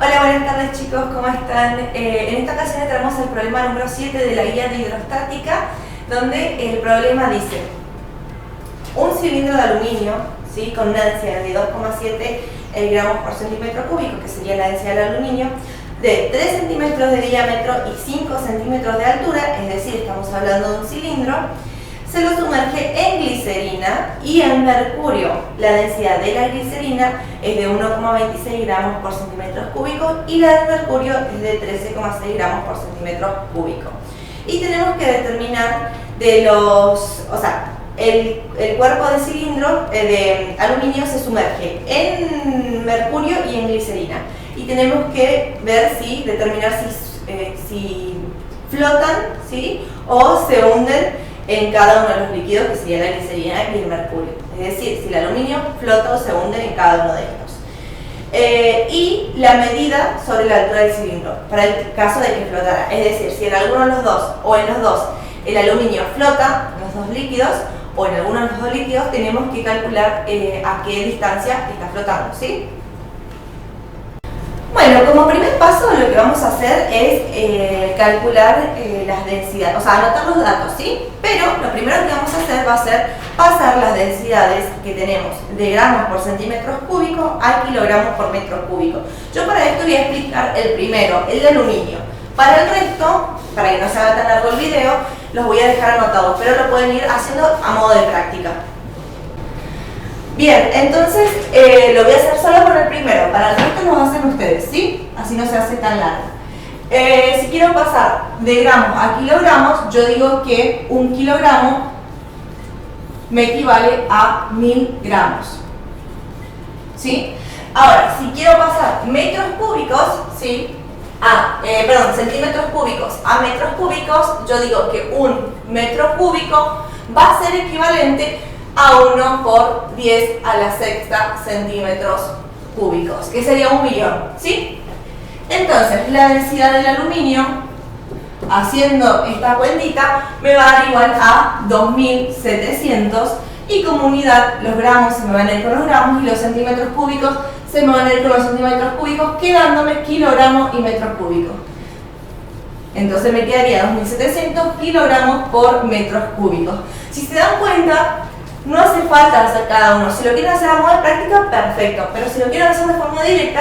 Hola, buenas tardes chicos, ¿cómo están? En esta ocasión traemos el problema número 7 de la guía de hidrostática, donde el problema dice: un cilindro de aluminio, ¿sí?, con una densidad de 2,7 gramos por centímetro cúbico, que sería la densidad del aluminio, de 3 centímetros de diámetro y 5 centímetros de altura, es decir, estamos hablando de un cilindro, se lo sumerge en glicerina y en mercurio. La densidad de la glicerina es de 1,26 gramos por centímetros cúbicos y la del mercurio es de 13,6 gramos por centímetros cúbicos. Y tenemos que determinar de los, el cuerpo de cilindro de aluminio se sumerge en mercurio y en glicerina. Y tenemos que ver determinar si flotan, ¿sí?, o se hunden en cada uno de los líquidos, que sería la glicerina y el mercurio. Es decir, si el aluminio flota o se hunde en cada uno de estos. Y la medida sobre la altura del cilindro, para el caso de que flotara. Es decir, si en alguno de los dos o en los dos el aluminio flota, en los dos líquidos, o en alguno de los dos líquidos, tenemos que calcular a qué distancia está flotando, ¿sí? Bueno, como primer paso lo que vamos a hacer es calcular las densidades, anotar los datos, ¿sí? Pero lo primero que vamos a hacer va a ser pasar las densidades que tenemos de gramos por centímetros cúbicos a kilogramos por metro cúbico. Yo para esto voy a explicar el primero, el de aluminio. Para el resto, para que no se haga tan largo el video, los voy a dejar anotados, pero lo pueden ir haciendo a modo de práctica. Bien, entonces lo voy a hacer solo por el primero, para el resto lo hacen ustedes, ¿sí? Así no se hace tan largo. Si quiero pasar de gramos a kilogramos, yo digo que un kilogramo me equivale a 1000 gramos, ¿sí? Ahora, si quiero pasar metros cúbicos, ¿sí?, centímetros cúbicos a metros cúbicos, yo digo que un metro cúbico va a ser equivalente a 1 por 10 a la sexta centímetros cúbicos, que sería 1.000.000, ¿sí? Entonces, la densidad del aluminio, haciendo esta cuentita, me va a dar igual a 2700, y como unidad los gramos se me van a ir con los gramos y los centímetros cúbicos se me van a ir con los centímetros cúbicos, quedándome kilogramos y metros cúbicos. Entonces me quedaría 2700 kilogramos por metros cúbicos. Si se dan cuenta, no hace falta hacer cada uno. Si lo quieren hacer a modo de práctica, perfecto. Pero si lo quieren hacer de forma directa,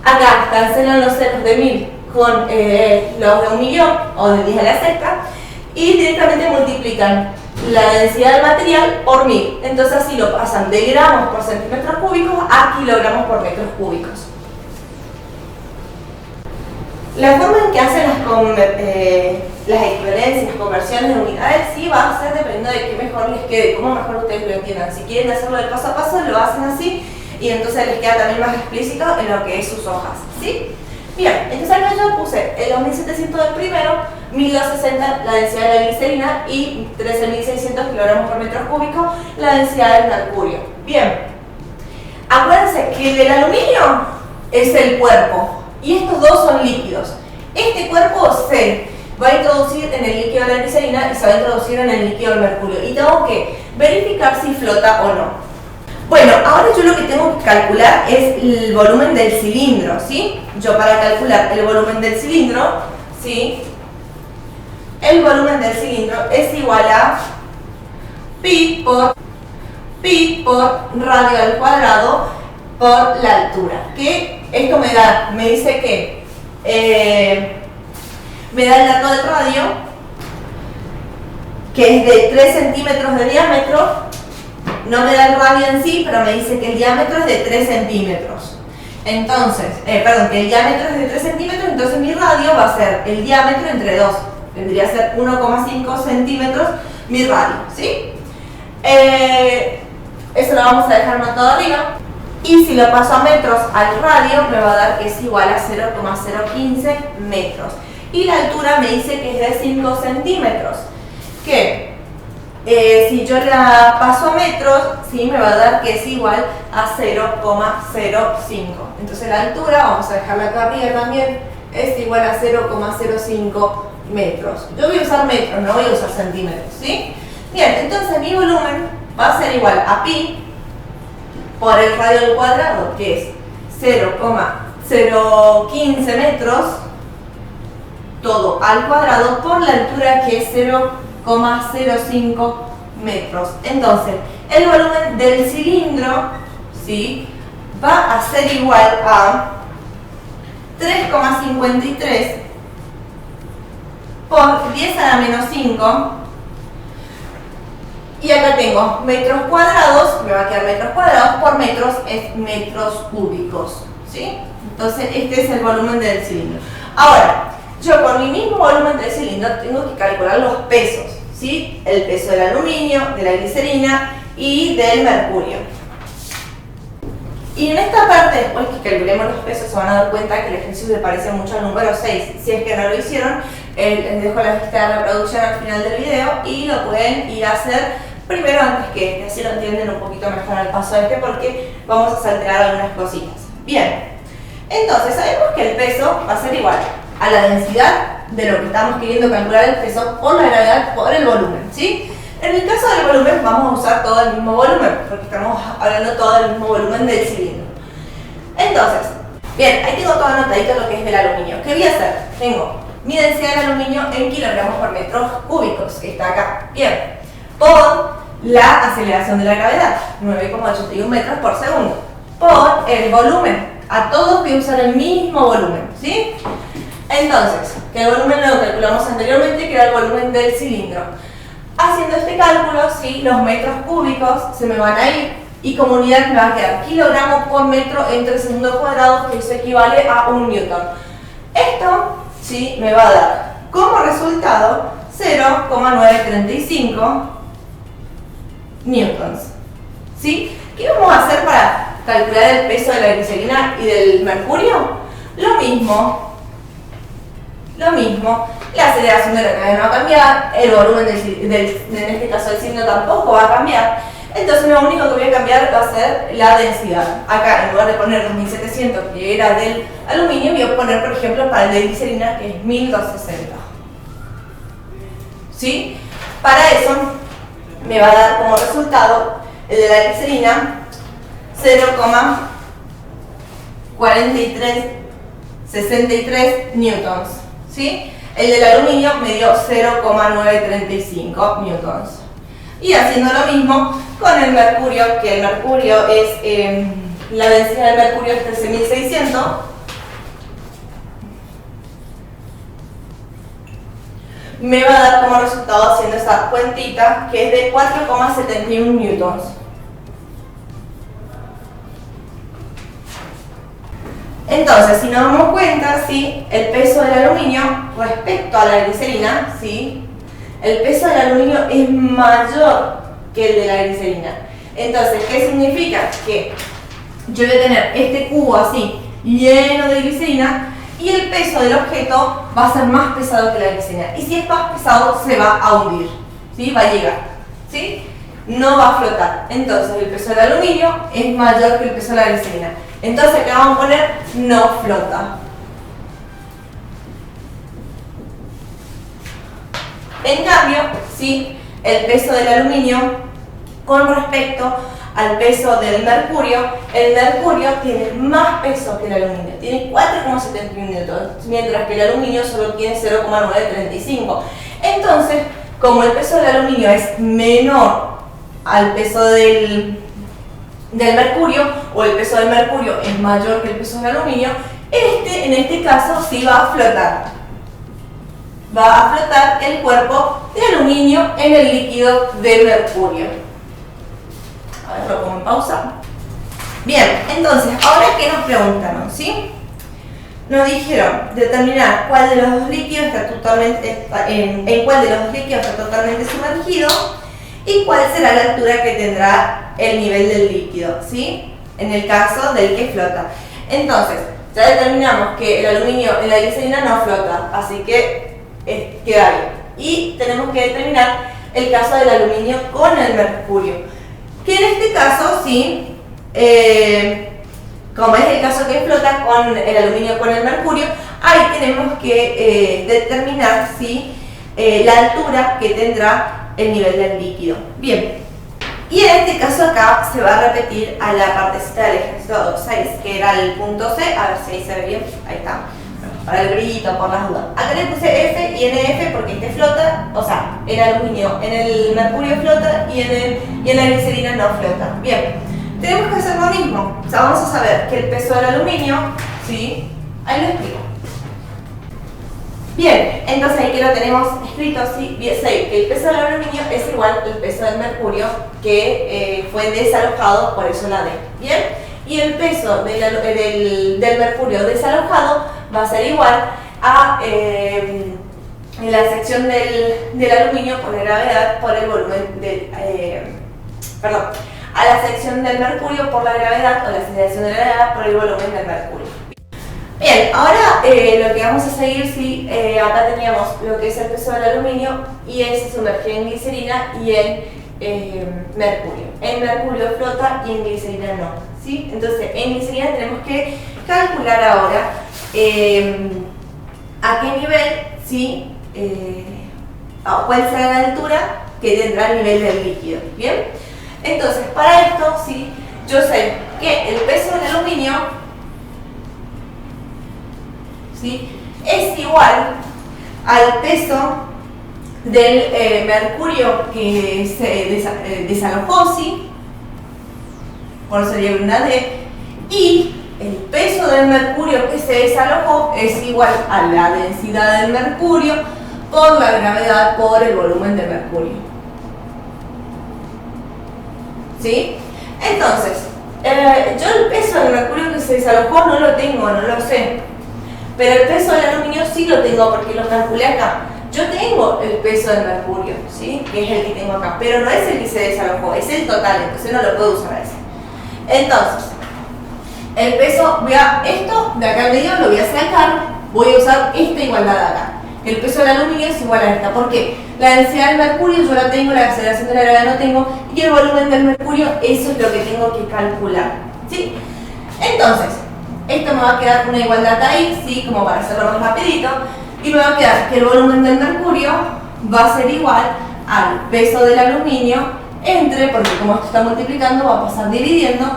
acá cancelan los ceros de 1000 con los de 1.000.000 o de 10 a la sexta y directamente multiplican la densidad del material por 1000. Entonces así lo pasan de gramos por centímetros cúbicos a kilogramos por metros cúbicos. La forma en que hacen las equivalencias, las conversiones de unidades, sí va a ser dependiendo de qué mejor les quede, cómo mejor ustedes lo entiendan. Si quieren hacerlo de paso a paso, lo hacen así y entonces les queda también más explícito en lo que es sus hojas, ¿sí? Bien, entonces acá yo puse el 2700 del primero, 1260 la densidad de la glicerina y 13.600 kilogramos por metro cúbico la densidad del mercurio. Bien, acuérdense que el del aluminio es el cuerpo y estos dos son líquidos. Este cuerpo se va a introducir en el líquido de la glicerina y se va a introducir en el líquido del mercurio y tengo que verificar si flota o no. Bueno, ahora yo lo que tengo que calcular es el volumen del cilindro, ¿sí? Yo para calcular el volumen del cilindro, ¿sí?, el volumen del cilindro es igual a pi por radio al cuadrado por la altura. Que esto me dice que me da el dato del radio, que es de 3 centímetros de diámetro. No me da el radio en sí, pero me dice que el diámetro es de 3 centímetros. Entonces, que el diámetro es de 3 centímetros, entonces mi radio va a ser el diámetro entre 2. Vendría a ser 1,5 centímetros mi radio, ¿sí? Eso lo vamos a dejar anotado arriba. Y si lo paso a metros al radio, me va a dar que es igual a 0,015 metros. Y la altura me dice que es de 5 centímetros. Que si yo la paso a metros, ¿sí?, me va a dar que es igual a 0,05. Entonces la altura, vamos a dejarla acá arriba también, es igual a 0,05 metros. Yo voy a usar metros, no voy a usar centímetros, ¿sí? Bien, entonces mi volumen va a ser igual a pi por el radio al cuadrado, que es 0,05 0,15 metros, todo al cuadrado, por la altura que es 0,05 metros. Entonces, el volumen del cilindro, ¿sí?, va a ser igual a 3,53 por 10 a la menos 5. Y acá tengo metros cuadrados, me va a quedar metros cuadrados, por metros es metros cúbicos, ¿sí? Entonces, este es el volumen del cilindro. Ahora, yo con mi mismo volumen del cilindro tengo que calcular los pesos, ¿sí? El peso del aluminio, de la glicerina y del mercurio. Y en esta parte, después que calculemos los pesos, se van a dar cuenta que el ejercicio se parece mucho al número 6. Si es que no lo hicieron, les dejo la lista de reproducción al final del video y lo pueden ir a hacer primero antes que este, así lo entienden un poquito mejor al paso de este, porque vamos a saltear algunas cositas. Bien, entonces sabemos que el peso va a ser igual a la densidad de lo que estamos queriendo calcular el peso por la gravedad por el volumen, ¿sí? En el caso del volumen vamos a usar todo el mismo volumen, porque estamos hablando todo del mismo volumen del cilindro. Entonces, bien, ahí tengo todo anotadito lo que es del aluminio. ¿Qué voy a hacer? Tengo mi densidad de aluminio en kilogramos por metros cúbicos, que está acá. Bien, por la aceleración de la gravedad, 9,81 metros por segundo, por el volumen. A todos voy a usar el mismo volumen, ¿sí? Entonces, que el volumen lo calculamos anteriormente, que era el volumen del cilindro. Haciendo este cálculo, ¿sí?, los metros cúbicos se me van a ir y como unidad me va a quedar kilogramos por metro entre segundo cuadrado, que eso equivale a 1 newton. Esto, ¿sí?, me va a dar como resultado 0,935 newtons, ¿sí? ¿Qué vamos a hacer para calcular el peso de la glicerina y del mercurio? Lo mismo. La aceleración de la gravedad no va a cambiar, el volumen en este caso del cilindro tampoco va a cambiar. Entonces lo único que voy a cambiar va a ser la densidad. Acá, en lugar de poner 2700, que era del aluminio, voy a poner, por ejemplo, para el de glicerina, que es 1260. ¿Sí? Para eso me va a dar como resultado el de la glicerina 0,4363 newtons, ¿sí? El del aluminio me dio 0,935 newtons. Y haciendo lo mismo con el mercurio, que el mercurio es, la densidad del mercurio es 13.600. Me va a dar como resultado, haciendo esa cuentita, que es de 4,71 newtons. Entonces, si nos damos cuenta, ¿sí?, el peso del aluminio respecto a la glicerina, ¿sí?, el peso del aluminio es mayor que el de la glicerina. Entonces, ¿qué significa? Que yo voy a tener este cubo así, lleno de glicerina, y el peso del objeto va a ser más pesado que la glicerina. Y si es más pesado, se va a hundir, ¿sí?, va a llegar, ¿sí?, no va a flotar. Entonces, el peso del aluminio es mayor que el peso de la glicerina. Entonces, acá vamos a poner no flota. En cambio, ¿sí?, el peso del aluminio con respecto al peso del mercurio, el mercurio tiene más peso que el aluminio, tiene 4,71 newtons, mientras que el aluminio solo tiene 0,935. Entonces, como el peso del aluminio es menor al peso del mercurio, o el peso del mercurio es mayor que el peso del aluminio, en este caso sí va a flotar. Va a flotar el cuerpo de aluminio en el líquido de mercurio. A ver, lo pongo en pausa. Bien, entonces, ahora que nos preguntaron, ¿sí? Nos dijeron determinar cuál de los dos líquidos está totalmente, en cuál de los dos líquidos está totalmente sumergido y cuál será la altura que tendrá el nivel del líquido, ¿sí?, en el caso del que flota. Entonces, ya determinamos que el aluminio en la glicerina no flota, así que queda ahí. Y tenemos que determinar el caso del aluminio con el mercurio, que en este caso, sí, como es el caso que flota con el aluminio con el mercurio, ahí tenemos que determinar, sí, la altura que tendrá el nivel del líquido. Bien, Y en este caso acá se va a repetir a la partecita del ejercicio 6, que era el punto C. A ver si ahí se ve bien. Ahí está. Para el brillito, por las dudas. Acá le puse F y NF porque este flota, o sea, el aluminio en el mercurio flota y en la glicerina no flota. Bien, tenemos que hacer lo mismo. O sea, vamos a saber que el peso del aluminio, ¿sí? Ahí lo explico. Bien, entonces aquí lo tenemos escrito así, bien, que el peso del aluminio es igual al peso del mercurio que fue desalojado, por eso la D. Bien, y el peso del mercurio desalojado va a ser igual a la sección del aluminio por la gravedad por el volumen del, a la sección del mercurio por la gravedad o la aceleración de la gravedad por el volumen del mercurio. Bien, ahora lo que vamos a seguir, sí, acá teníamos lo que es el peso del aluminio y se sumergió en glicerina y en mercurio. En mercurio flota y en glicerina no, ¿sí? Entonces, en glicerina tenemos que calcular ahora a qué nivel, ¿sí? Cuál será la altura que tendrá el nivel del líquido, ¿bien? Entonces, para esto, ¿sí? Yo sé que el peso del aluminio, ¿sí? Es igual al peso del mercurio que se desalojó, ¿sí? Por eso sería una D. Y el peso del mercurio que se desalojó es igual a la densidad del mercurio por la gravedad por el volumen del mercurio. ¿Sí? Entonces, yo el peso del mercurio que se desalojó no lo tengo, no lo sé. Pero el peso del aluminio sí lo tengo porque lo calculé acá. Yo tengo el peso del mercurio, ¿sí? Que es el que tengo acá, pero no es el que se desalojó, es el total, entonces no lo puedo usar a ese. Entonces, el peso, esto de acá al medio lo voy a sacar, voy a usar esta igualdad de acá. El peso del aluminio es igual a esta, porque la densidad del mercurio yo la tengo, la aceleración de la gravedad no tengo, y el volumen del mercurio, eso es lo que tengo que calcular, ¿sí? Entonces, esto me va a quedar una igualdad ahí, ¿sí? Como para hacerlo más rapidito, y me va a quedar que el volumen del mercurio va a ser igual al peso del aluminio entre, porque como esto está multiplicando, va a pasar dividiendo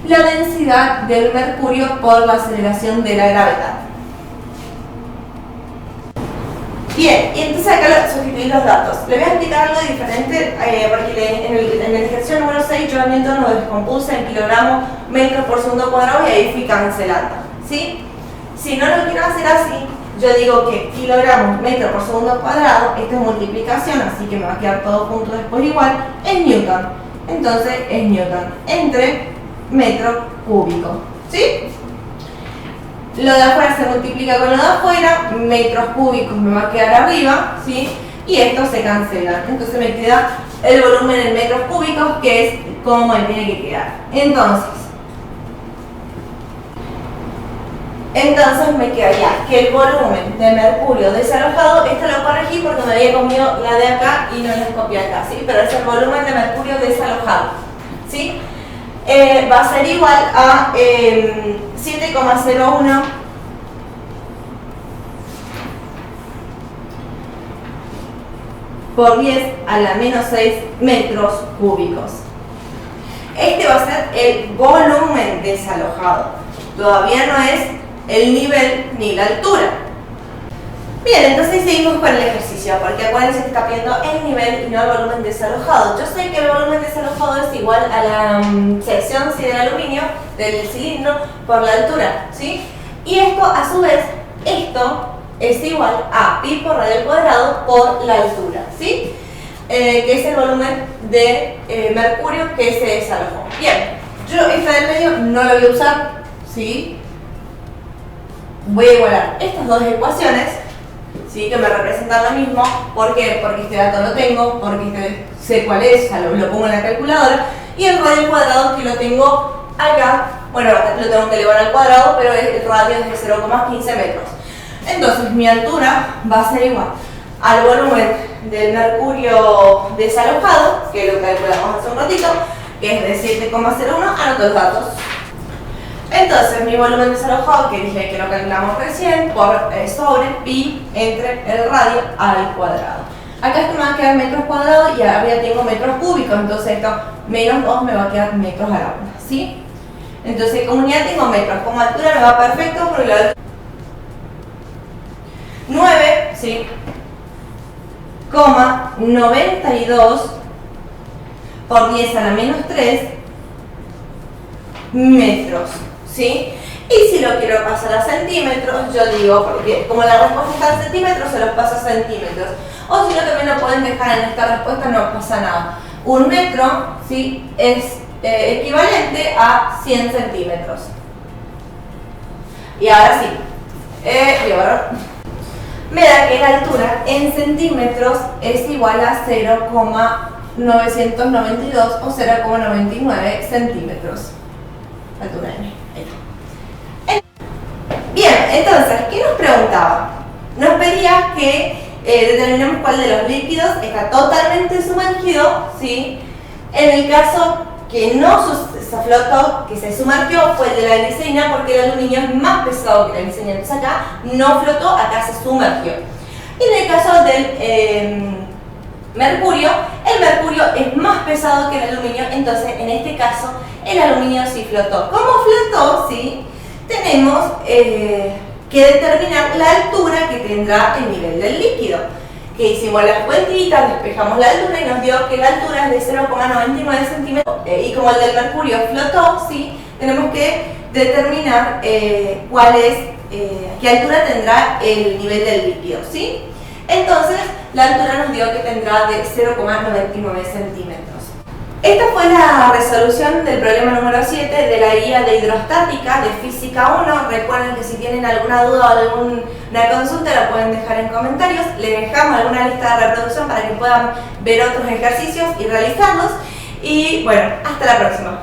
la densidad del mercurio por la aceleración de la gravedad. Bien, y entonces acá sustituí los datos. Le voy a explicar algo diferente porque en el ejercicio número 6 yo a Newton lo descompuse en kilogramos metros por segundo cuadrado y ahí fui cancelando, ¿sí? Si no lo quiero hacer así, yo digo que kilogramos metros por segundo cuadrado, esto es multiplicación, así que me va a quedar todo junto después igual, es Newton. Entonces es Newton entre metro cúbico, ¿sí? Lo de afuera se multiplica con lo de afuera, metros cúbicos me va a quedar arriba, ¿sí? Y esto se cancela. Entonces me queda el volumen en metros cúbicos, que es como me tiene que quedar. Entonces me quedaría que el volumen de mercurio desalojado, esto lo corregí porque me había comido la de acá y no la copié acá, ¿sí? Pero es el volumen de mercurio desalojado, ¿sí? Va a ser igual a 7,01 por 10 a la menos 6 metros cúbicos. Este va a ser el volumen desalojado. Todavía no es el nivel ni la altura. Bien, entonces seguimos con el ejercicio, porque acuérdense que está pidiendo el nivel y no el volumen desalojado. Yo sé que el volumen desalojado es igual a la sección del aluminio del cilindro por la altura, ¿sí? Y esto, a su vez, esto es igual a pi por radio al cuadrado por la altura, ¿sí? Que es el volumen de mercurio que se desalojó. Bien, yo esta del medio no la voy a usar, ¿sí? Voy a igualar estas dos ecuaciones, ¿sí? Que me representan lo mismo. ¿Por qué? Porque este dato lo tengo, porque sé cuál es, o sea, lo pongo en la calculadora. Y el radio al cuadrado que lo tengo acá, bueno, lo tengo que elevar al cuadrado, pero el radio es de 0,15 metros. Entonces mi altura va a ser igual al volumen del mercurio desalojado, que lo calculamos hace un ratito, que es de 7,01, anoto los datos. Entonces mi volumen desalojado, que dije que lo calculamos recién, por sobre pi entre el radio al cuadrado. Acá esto me va a quedar metros cuadrados y arriba tengo metros cúbicos, entonces esto menos 2 me va a quedar metros a la una, ¿sí? Entonces como unidad tengo metros, como altura me va perfecto porque la altura 9, ¿sí? 92 por 10 a la menos 3 metros, ¿sí? Y si lo quiero pasar a centímetros, yo digo, porque como la respuesta está en centímetros, se los paso a centímetros. O si no, también lo pueden dejar en esta respuesta, no pasa nada. Un metro, ¿sí? Es equivalente a 100 centímetros. Y ahora sí, me da que la altura en centímetros es igual a 0,992 o 0,99 centímetros. Altura N. Bien, entonces, ¿qué nos preguntaba? Nos pedía que determinemos cuál de los líquidos está totalmente sumergido, ¿sí? En el caso que no se flotó, que se sumergió, fue el de la glicerina, porque el aluminio es más pesado que la glicerina. Entonces acá no flotó, acá se sumergió. Y en el caso del mercurio, el mercurio es más pesado que el aluminio, entonces en este caso el aluminio sí flotó. ¿Cómo flotó? ¿Sí? Tenemos que determinar la altura que tendrá el nivel del líquido. Que hicimos las cuentitas, despejamos la altura y nos dio que la altura es de 0,99 centímetros. Y como el del mercurio flotó, ¿sí? Tenemos que determinar qué altura tendrá el nivel del líquido, ¿sí? Entonces, la altura nos dio que tendrá de 0,99 centímetros. Esta fue la resolución del problema número 7 de la guía de hidrostática de física 1. Recuerden que si tienen alguna duda o alguna consulta la pueden dejar en comentarios. Les dejamos alguna lista de reproducción para que puedan ver otros ejercicios y realizarlos. Y bueno, hasta la próxima.